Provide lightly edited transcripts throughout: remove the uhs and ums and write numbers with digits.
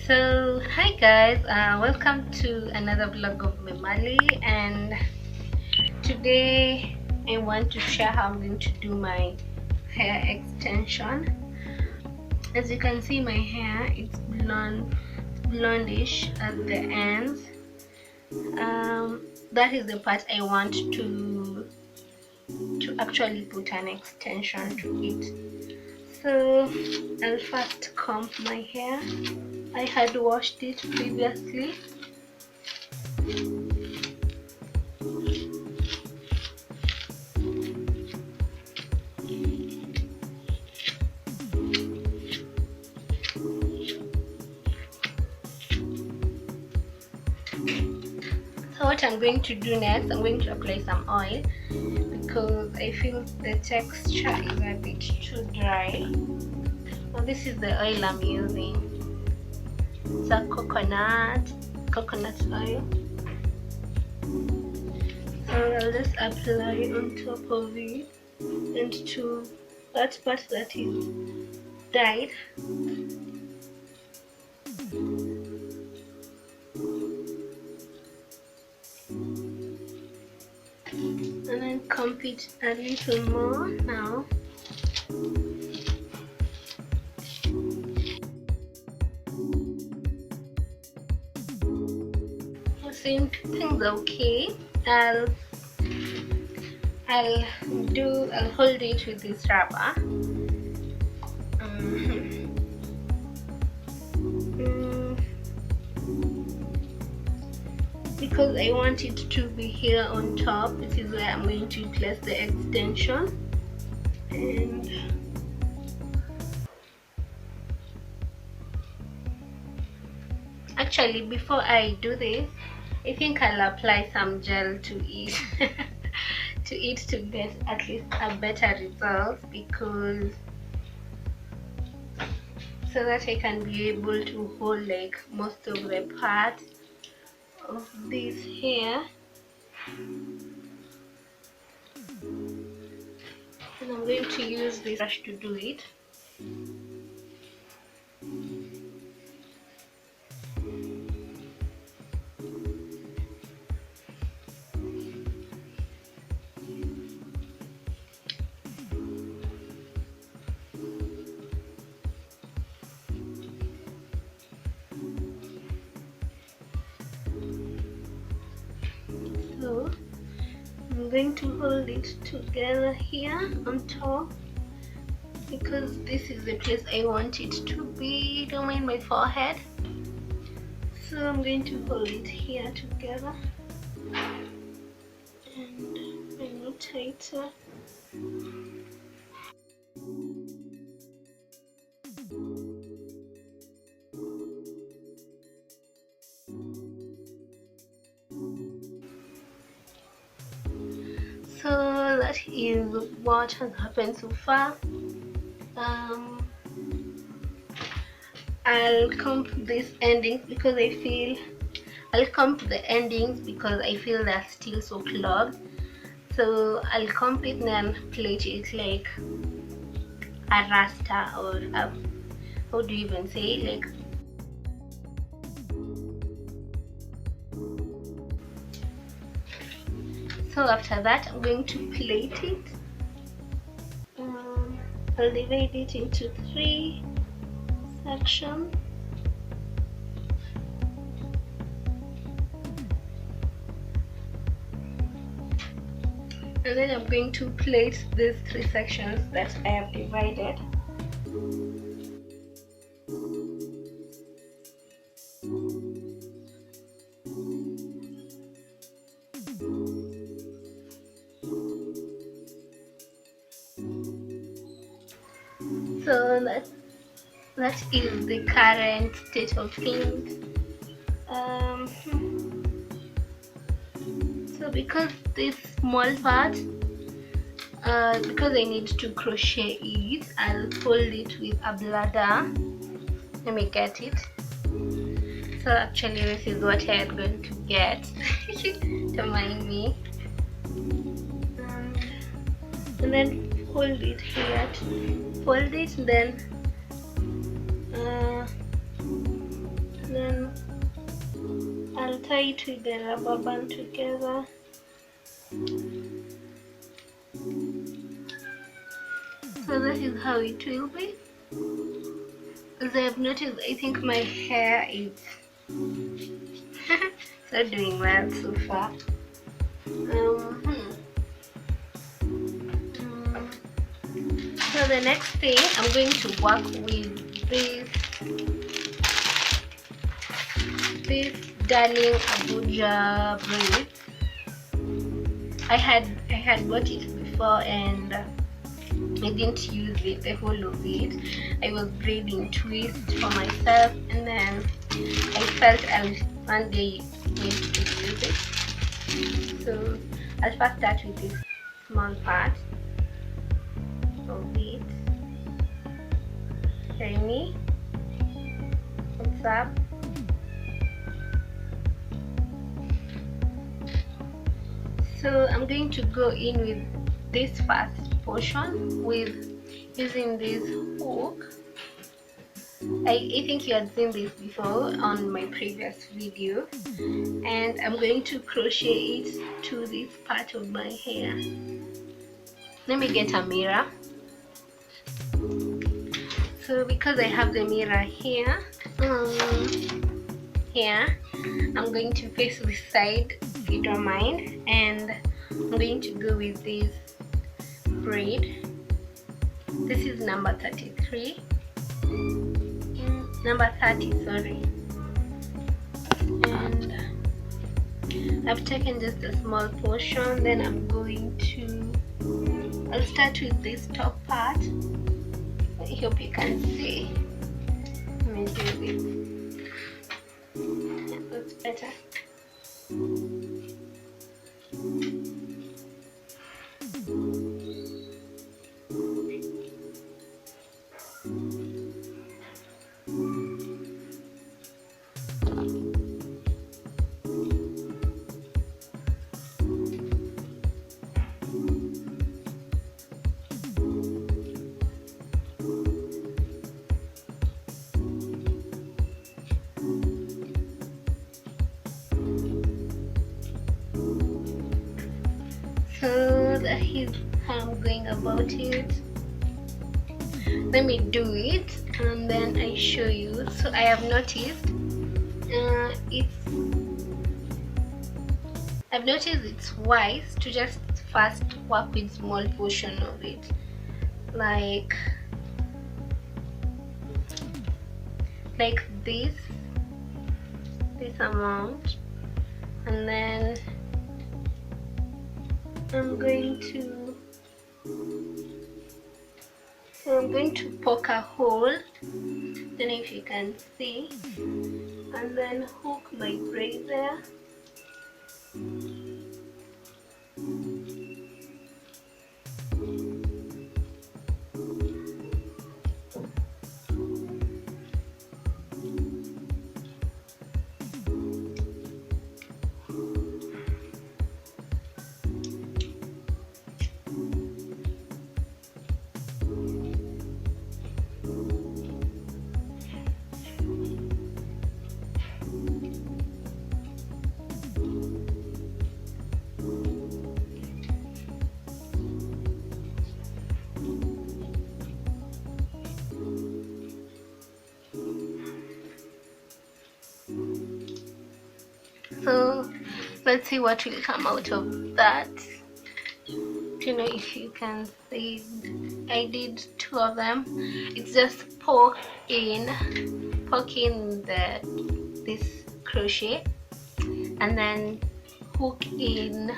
So hi guys, welcome to another vlog of Memali, and today I want to share how I'm going to do my hair extension. As you can see, my hair is blondish at the ends. That is the part I want to actually put an extension to it. So I'll first comb my hair. I had washed it previously. So what I'm going to do next, I'm going to apply some oil because I feel the texture is a bit too dry. So this is the oil I'm using. It's a coconut oil. So I'll just apply on top of it and to that part that is dyed. And then comb it a little more now. Seeing things okay. I'll hold it with this rubber. Because I want it to be here on top, this is where I'm going to place the extension. And actually, before I do this, I think I'll apply some gel to it to get at least a better result, because so that I can be able to hold like most of the part of this hair. And I'm going to use this brush to do it. So I'm going to hold it together here on top, because this is the place I want it to be. Don't mind my forehead. So I'm going to hold it here together and bring it tighter. So that is what has happened so far. I'll comb these endings because I feel they're still so clogged. So I'll comb it and then plait it like a rasta, or how do you even say it? Like, so after that, I'm going to plait it. I'll divide it into 3 sections. And then I'm going to plait these 3 sections that I have divided. So that is the current state of things. So because this small part, because I need to crochet it, I'll fold it with a bladder. Let me get it. So actually this is what I am going to get. Don't mind me. And then hold it here, fold it, and then tie it with the rubber band together. So this is how it will be. As I have noticed, I think my hair is not doing well so far. So the next thing, I'm going to work with this Darling Abuja braid. I had bought it before and I didn't use it, the whole of it. I was braiding twists for myself, and then I felt I'll one day need to use it. So I'll first start with this small part of it. Tiny. What's up? So I'm going to go in with this first portion with using this hook. I think you had seen this before on my previous video, and I'm going to crochet it to this part of my hair. Let me get a mirror. So because I have the mirror here, I'm going to face this side if you don't mind, and I'm going to go with this braid. This is number 33. Number 30, sorry. And I've taken just a small portion, then I'm going to, I'll start with this top part. I hope you can see. Let me do this. That's better. So that is how I'm going about it. Let me do it and then I show you. So I have noticed it's wise to just first work with small portion of it, like this amount, and then I'm going to poke a hole, don't know if you can see, and then hook my braid there. So let's see what will come out of that. You know, if you can see, I did 2 of them. It's just poke in this crochet and then hook in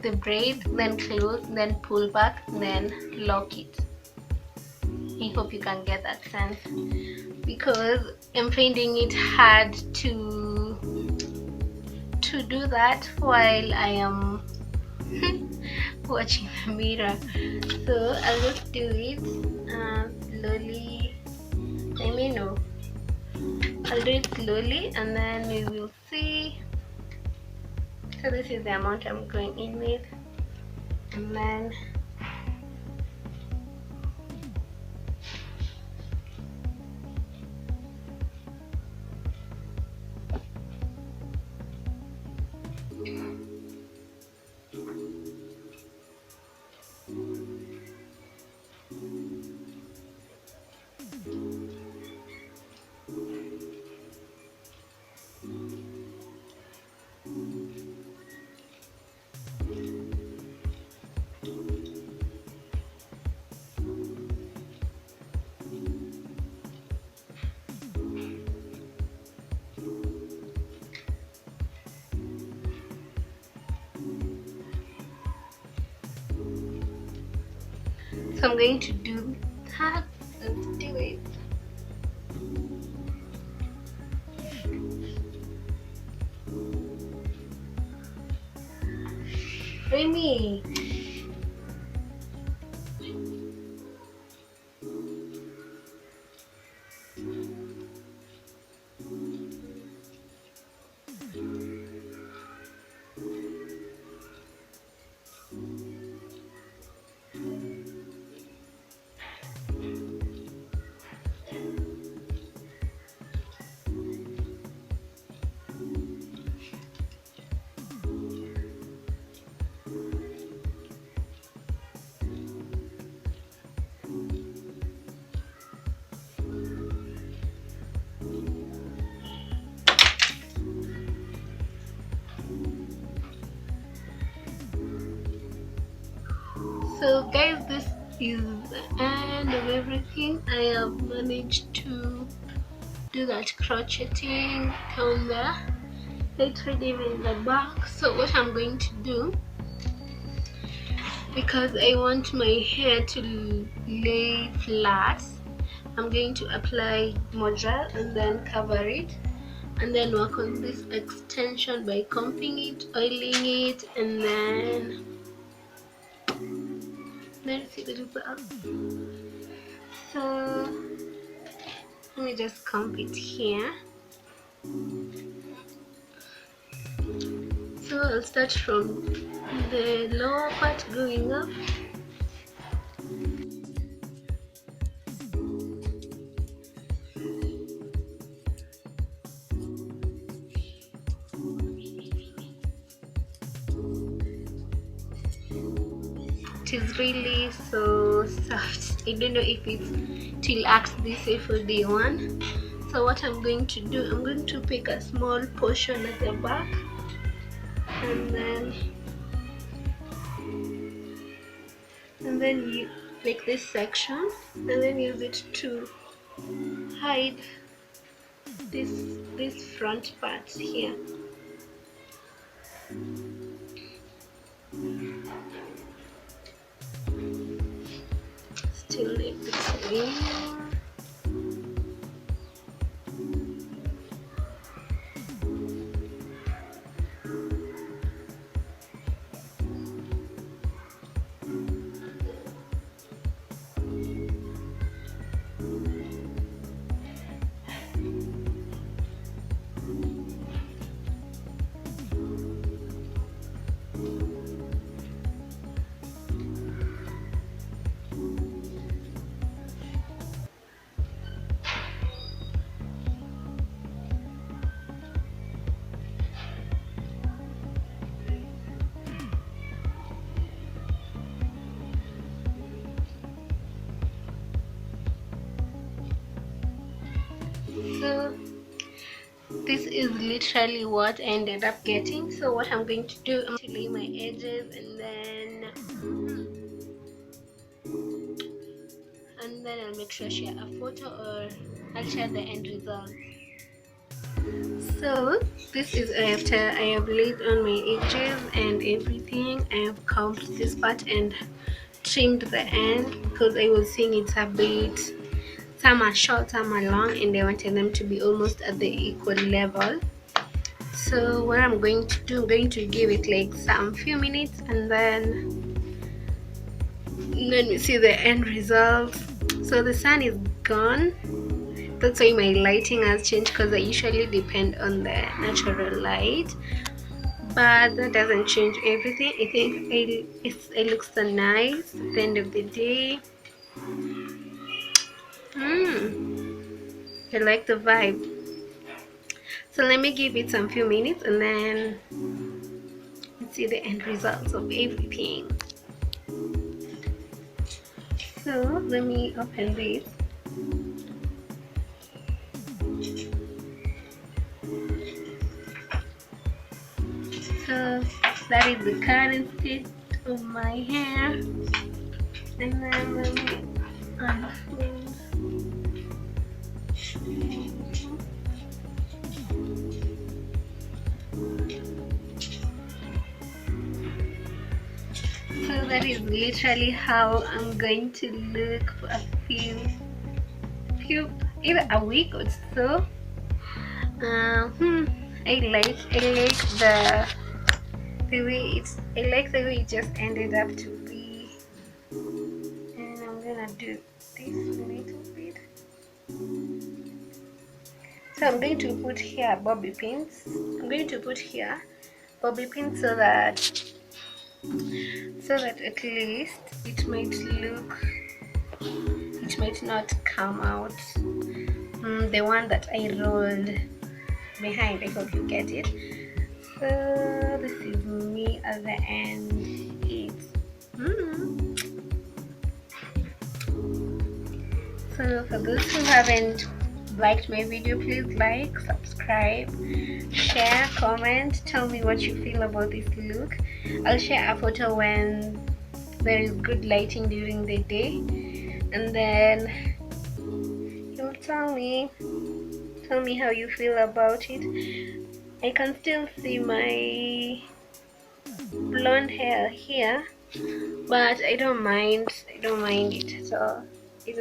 the braid, then close, then pull back, then lock it. I hope you can get that sense, because I'm finding it hard to do that while I am watching the mirror. So I'll just do it slowly. I'll do it slowly and then we will see. So this is the amount I'm going in with, and then So I'm going to do that. Let's do it. Remy. So guys, this is the end of everything. I have managed to do that crocheting down there, literally in the back. So what I'm going to do, because I want my hair to lay flat, I'm going to apply more gel and then cover it, and then work on this extension by combing it, oiling it, and then see the result. So let me just comb it here. So I'll start from the lower part going up. It is really so soft. I don't know if it will act this way for day one. So what I'm going to do, I'm going to pick a small portion at the back, and then you make this section, and then use it to hide this front part here. Still a bit in. So this is literally what I ended up getting. So what I'm going to do, I'm going to lay my edges, and then I'll make sure I share a photo, or I'll share the end result. So this is after I have laid on my edges and everything. I have combed this part and trimmed the end, because I was seeing it's a bit, some are short, some are long, and I wanted them to be almost at the equal level. So what I'm going to do, I'm going to give it like some few minutes, and then let me see the end result. So the sun is gone. That's why my lighting has changed, because I usually depend on the natural light, but that doesn't change everything. I think it looks so nice at the end of the day. I like the vibe. So let me give it some few minutes, and then let's see the end results of everything. So let me open this. So that is the current state of my hair, and then let me unfold. So that is literally how I'm going to look for a few either a week or so. I like the way it just ended up to be, and I'm gonna do this a little bit. So I'm going to put here bobby pins. So that at least it might not come out the one that I rolled behind. I hope you get it. So this is me at the end. So for those who haven't liked my video, please like, subscribe, share, comment, tell me what you feel about this look. I'll share a photo when there is good lighting during the day, and then you'll tell me how you feel about it. I can still see my blonde hair here, but I don't mind it. So I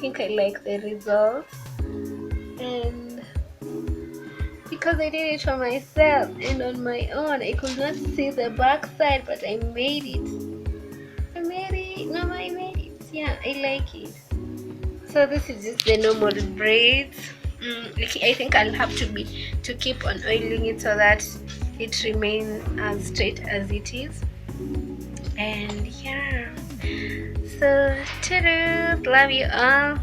think I like the results, and because I did it for myself and on my own, I could not see the back side, but I made it. Yeah, I like it. So this is just the normal braids. I think I'll have to keep on oiling it so that it remains as straight as it is. And yeah, so ta-da, love you all.